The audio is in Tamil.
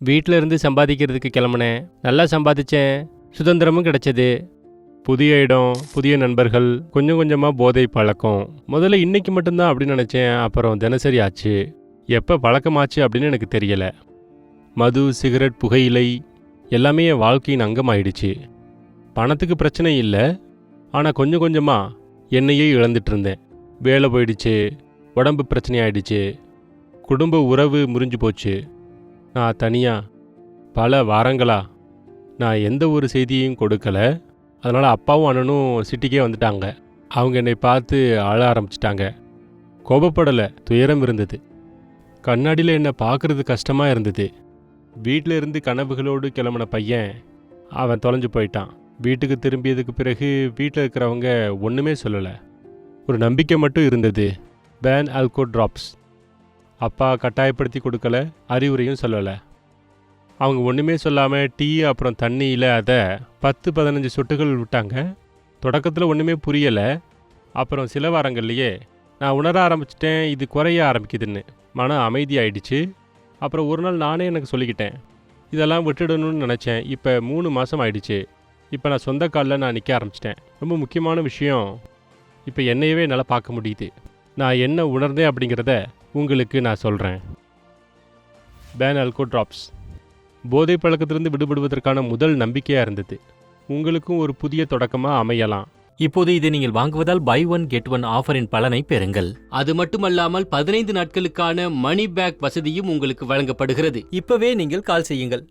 வீட்டில் இருந்து சம்பாதிக்கிறதுக்கு கிளம்புனேன். நல்லா சம்பாதிச்சேன். சுதந்திரமும் கிடைச்சது. புதிய இடம், புதிய நண்பர்கள், கொஞ்சம் கொஞ்சமாக போதை பழக்கம். முதல்ல இன்னைக்கு மட்டும்தான் அப்படின்னு நினச்சேன். அப்புறம் தினசரி ஆச்சு. எப்போ பழக்கமாச்சு அப்படின்னு எனக்கு தெரியலை. மது, சிகரெட், புகையிலை எல்லாமே என் வாழ்க்கையின் அங்கமாயிடுச்சு. பணத்துக்கு பிரச்சனை இல்லை. ஆனால் கொஞ்சம் கொஞ்சமாக என்னையே இழந்துட்டு இருந்தேன். வேலை போயிடுச்சு, உடம்பு பிரச்சனையாயிடுச்சு, குடும்ப உறவு முறிஞ்சு போச்சு. நான் தனியாக பல வாரங்களா நான் எந்த ஒரு செய்தியையும் கொடுக்கல. அதனால் அப்பாவும் அண்ணனும் சிட்டிக்கே வந்துட்டாங்க. அவங்க என்னை பார்த்து அழ ஆரம்பிச்சிட்டாங்க. கோபப்படலை, துயரம் இருந்தது. கண்ணாடியில் என்னை பார்க்குறது கஷ்டமாக இருந்தது. வீட்டில் இருந்து கனவுகளோடு கிளம்பின பையன் அவன் தொலைஞ்சு போயிட்டான். வீட்டுக்கு திரும்பியதுக்கு பிறகு வீட்டில் இருக்கிறவங்க ஒன்றுமே சொல்லலை. ஒரு நம்பிக்கை மட்டும் இருந்தது. பேன் ஆல்கோஹால் ட்ராப்ஸ். அப்பா கட்டாயப்படுத்தி கொடுக்கல, அறிவுரையும் சொல்லலை. அவங்க ஒன்றுமே சொல்லாமல் டீ அப்புறம் தண்ணியில் அதை 10-15 சொட்டுகள் விட்டாங்க. தொடக்கத்தில் ஒன்றுமே புரியலை. அப்புறம் சில வாரங்கள்லையே நான் உணர ஆரம்பிச்சிட்டேன், இது குறைய ஆரம்பிக்குதுன்னு. மன அமைதியாயிடுச்சு. அப்புறம் ஒரு நாள் நானே எனக்கு சொல்லிக்கிட்டேன், இதெல்லாம் விட்டுடணும்னு நினச்சேன். இப்போ 3 மாதம் ஆயிடுச்சு. இப்போ நான் சொந்த காலில் நான் நிற்க ஆரம்பிச்சிட்டேன். ரொம்ப முக்கியமான விஷயம், இப்போ என்னையவே என்னால் பார்க்க முடியுது. நான் என்ன உணர்ந்தேன் அப்படிங்கிறத உங்களுக்கு நான் சொல்கிறேன். பேன் ஆல்கோஹால் ட்ராப்ஸ் போதை பழக்கத்திலிருந்து விடுபடுவதற்கான முதல் நம்பிக்கையாக இருந்தது. உங்களுக்கும் ஒரு புதிய தொடக்கமாக அமையலாம். இப்போது இதை நீங்கள் வாங்குவதால் பை ஒன் கெட் ஒன் ஆஃபரின் பலனை பெறுங்கள். அது மட்டுமல்லாமல் 15 நாட்களுக்கான மணி பேக் வசதியும் உங்களுக்கு வழங்கப்படுகிறது. இப்பவே நீங்கள் கால் செய்யுங்கள்.